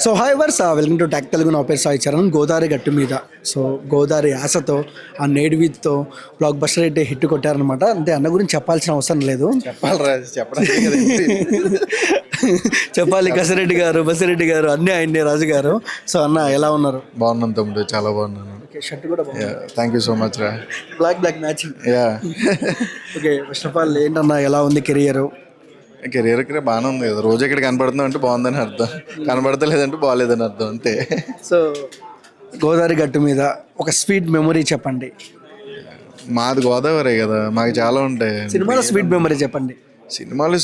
So hi వర్స్ welcome to tech Telugu. నా పేరు సాయి చరణ్. గోదావరి గట్టు మీద సో గోదావరి యాసతో ఆ నేడువితో బ్లాక్ బస్టర్ అయితే హిట్ కొట్టారనమాట. అంటే అన్న గురించి చెప్పాల్సిన అవసరం లేదు, చెప్పాలి. కసిరెడ్డి గారు, బసిరెడ్డి గారు అన్నీ ఆయన్ని, రాజు గారు. సో అన్న ఎలా ఉన్నారు? బాగున్నాను తమ్ముడు, చాలా బాగున్నాను. షర్ట్ కూడా థ్యాంక్ యూ సో మచ్ రా. Black matching. Yeah okay, first of all ఏంటన్నా ఎలా ఉంది కెరియర్? కెరియర్ బాగానే ఉంది కదా. రోజు ఇక్కడ కనపడుతున్నాం అంటే బాగుందని అర్థం, కనబడతలేదంటే బాగాలేదని అర్థం, అంతే. సో గోదావరి గట్టు మీద ఒక స్వీట్ మెమరీ చెప్పండి. మాది గోదావరి కదా, మాకు చాలా ఉంటాయి. సినిమాలో స్వీట్ మెమరీ చెప్పండి. సినిమాలో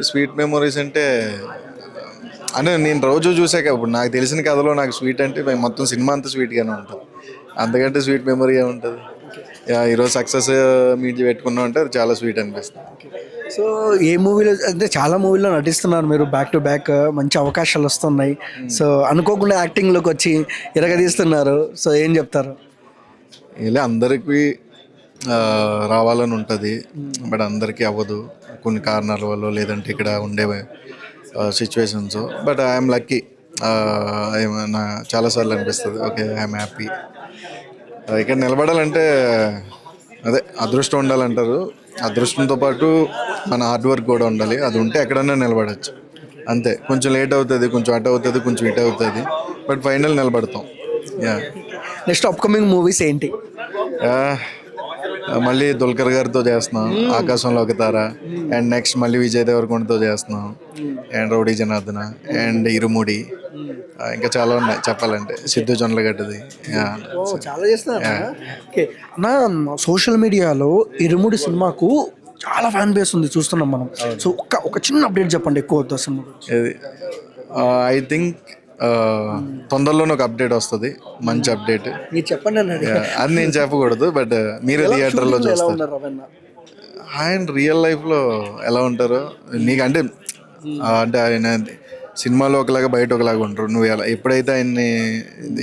స్వీట్ మెమరీస్ అంటే నేను రోజు చూసాక ఇప్పుడు నాకు తెలిసిన కథలో నాకు స్వీట్ అంటే మొత్తం సినిమా అంతా స్వీట్గానే ఉంటుంది. అంతకంటే స్వీట్ మెమరీ ఏముంటుంది? ఈరోజు సక్సెస్ మీట్ పెట్టుకున్నాం అంటే అది చాలా స్వీట్ అనిపిస్తుంది. సో ఏ మూవీలో అంటే చాలా మూవీలో నటిస్తున్నారు మీరు, బ్యాక్ టు బ్యాక్ మంచి అవకాశాలు వస్తున్నాయి. సో అనుకోకుండా యాక్టింగ్లోకి వచ్చి ఇరగదీస్తున్నారు. సో ఏం చెప్తారు? ఇలా అందరికీ రావాలని ఉంటుంది, బట్ అందరికీ అవ్వదు కొన్ని కారణాల వల్ల, లేదంటే ఇక్కడ ఉండే సిచ్యువేషన్స్. But I'm lucky. ఏమన్నా చాలాసార్లు అనిపిస్తుంది ఓకే ఐఎమ్ హ్యాపీ. ఇక్కడ నిలబడాలంటే అదే అదృష్టం ఉండాలంటారు. అదృష్టంతో పాటు మన హార్డ్ వర్క్ కూడా ఉండాలి. అది ఉంటే ఎక్కడన్నా నిలబడచ్చు, అంతే. కొంచెం లేట్ అవుతుంది, కొంచెం అటు అవుతుంది, కొంచెం ఇటు అవుతుంది, బట్ ఫైనల్ నిలబడతాం. యా. నెక్స్ట్ అప్కమింగ్ మూవీస్ ఏంటి? మళ్ళీ దుల్కర్ గారితో చేస్తున్నాం ఆకాశంలో ఒక తార, అండ్ నెక్స్ట్ మళ్ళీ విజయ్ దేవరకొండతో చేస్తున్నాం, అండ్ రౌడీ జనార్దన, అండ్ ఇరుముడి, ఇంకా చాలా ఉన్నాయి చెప్పాలంటే. సిద్ధు జొన్నలగడ్డది. చాలా చేస్తున్నారు. ఓకే అన్న, సోషల్ మీడియాలో ఇరుముడి సినిమాకు చాలా ఫ్యాన్ బేస్ ఉంది, చూస్తున్నాం మనం. సో ఒక చిన్న అప్డేట్ చెప్పండి, ఎక్కువ వద్దు అసలు. ఐ థింక్ తొందరలోనే ఒక అప్డేట్ వస్తుంది, మంచి అప్డేట్. మీరు చెప్పండి అన్నది. అది నేను చెప్పకూడదు, బట్ మీరు థియేటర్లో చూస్తారు. ఆయన రియల్ లైఫ్లో ఎలా ఉంటారో నీకంటే అంటే ఆయన సినిమాలో ఒకలాగా బయట ఒకలాగా ఉంటారు. నువ్వు ఎలా ఎప్పుడైతే ఆయన్ని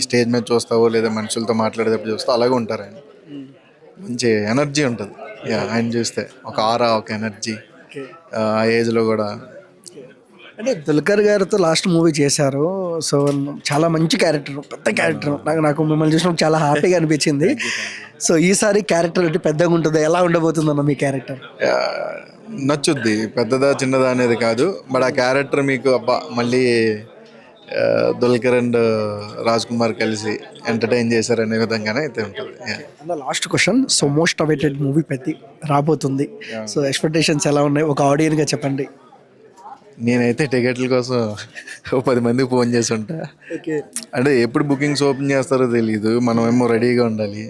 స్టేజ్ మీద చూస్తావో లేదా మనుషులతో మాట్లాడేటప్పుడు చూస్తావో అలాగే ఉంటారు ఆయన. మంచి ఎనర్జీ ఉంటుంది ఆయన చూస్తే, ఒక ఆరా, ఒక ఎనర్జీ. ఆ ఏజ్లో కూడా అంటే దుల్కర్ గారితో లాస్ట్ మూవీ చేశారు. సో చాలా మంచి క్యారెక్టర్, పెద్ద క్యారెక్టర్. నాకు మిమ్మల్ని చూసినప్పుడు చాలా హ్యాపీగా అనిపించింది. సో ఈసారి క్యారెక్టర్ అంటే పెద్దగా ఉంటుంది, ఎలా ఉండబోతుందన్న మీ క్యారెక్టర్? నచ్చుద్ది, పెద్దదా చిన్నదా అనేది కాదు, బట్ ఆ క్యారెక్టర్ మీకు అబ్బా మళ్ళీ దుల్కర్ అండ్ రాజ్ కుమార్ కలిసి ఎంటర్టైన్ చేశారు అనే విధంగానే అయితే ఉంటుంది. Last question. So most awaited movie పెద్ద రాబోతుంది. సో ఎక్స్పెక్టేషన్స్ ఎలా ఉన్నాయి, ఒక ఆడియన్గా చెప్పండి. నేనైతే టికెట్ల కోసం 10 మందికి ఫోన్ చేసి ఉంటా. అంటే ఎప్పుడు బుకింగ్స్ ఓపెన్ చేస్తారో తెలియదు, మనం ఏమో రెడీగా ఉండాలి.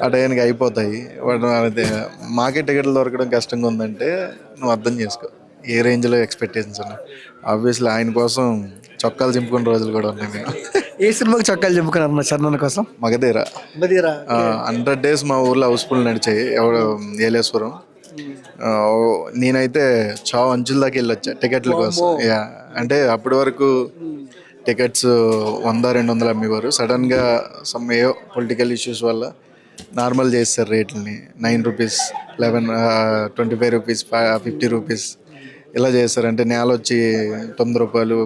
ఆ టైంకి అయిపోతాయి. మాకే టికెట్లు దొరకడం కష్టంగా ఉందంటే నువ్వు అర్థం చేసుకో ఏ రేంజ్లో ఎక్స్పెక్టేషన్స్ ఉన్నాయి. ఆబ్వియస్లీ ఆయన కోసం చొక్కాలు చింపుకున్న రోజులు కూడా ఉన్నాయి. నేను ఏ సినిమాకి చొక్కాలు చింపుకున్నారు చరణ్ కోసం? మగధీర. 100 days మా ఊర్లో హౌస్ఫుల్ నడిచాయి, ఏలేశ్వరం. నేనైతే చావు అంచుల దాకా వెళ్ళొచ్చా టికెట్ల కోసం. అంటే అప్పటి వరకు టికెట్స్ 100-200 అమ్మేవారు. సడన్గా సమ్ ఏవో పొలిటికల్ ఇష్యూస్ వల్ల నార్మల్ చేస్తారు రేట్లని. 9 రూపీస్, 11, 25 రూపీస్, 50 రూపీస్ ఇలా చేస్తారు. అంటే నేల వచ్చి 9 రూపాయలు,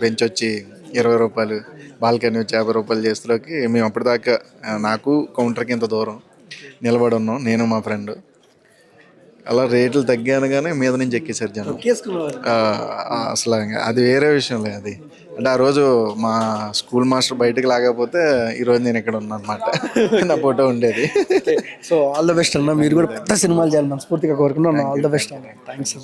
బెంచ్ వచ్చి 20 రూపాయలు, బాల్కనీ వచ్చి 50 రూపాయలు చేస్తలోకి మేము అప్పటిదాకా నాకు కౌంటర్కి ఇంత దూరం నిలబడి ఉన్నాం, నేను మా ఫ్రెండ్. అలా రేట్లు తగ్గానుగానే మీద నుంచి ఎక్కేసారు జనం అసలు. అది వేరే విషయం లేదు అది. అంటే ఆ రోజు మా స్కూల్ మాస్టర్ బయటకు లాగకపోతే ఈరోజు నేను ఇక్కడ ఉన్నా అనమాట. నా ఫోటో ఉండేది. సో ఆల్ ద బెస్ట్ అన్న, మీరు కూడా పెద్ద సినిమాలు చేయాలి మనస్ఫూర్తిగా కోరుకున్నాను. ఆల్ ద బెస్ట్ అన్న. థ్యాంక్స్.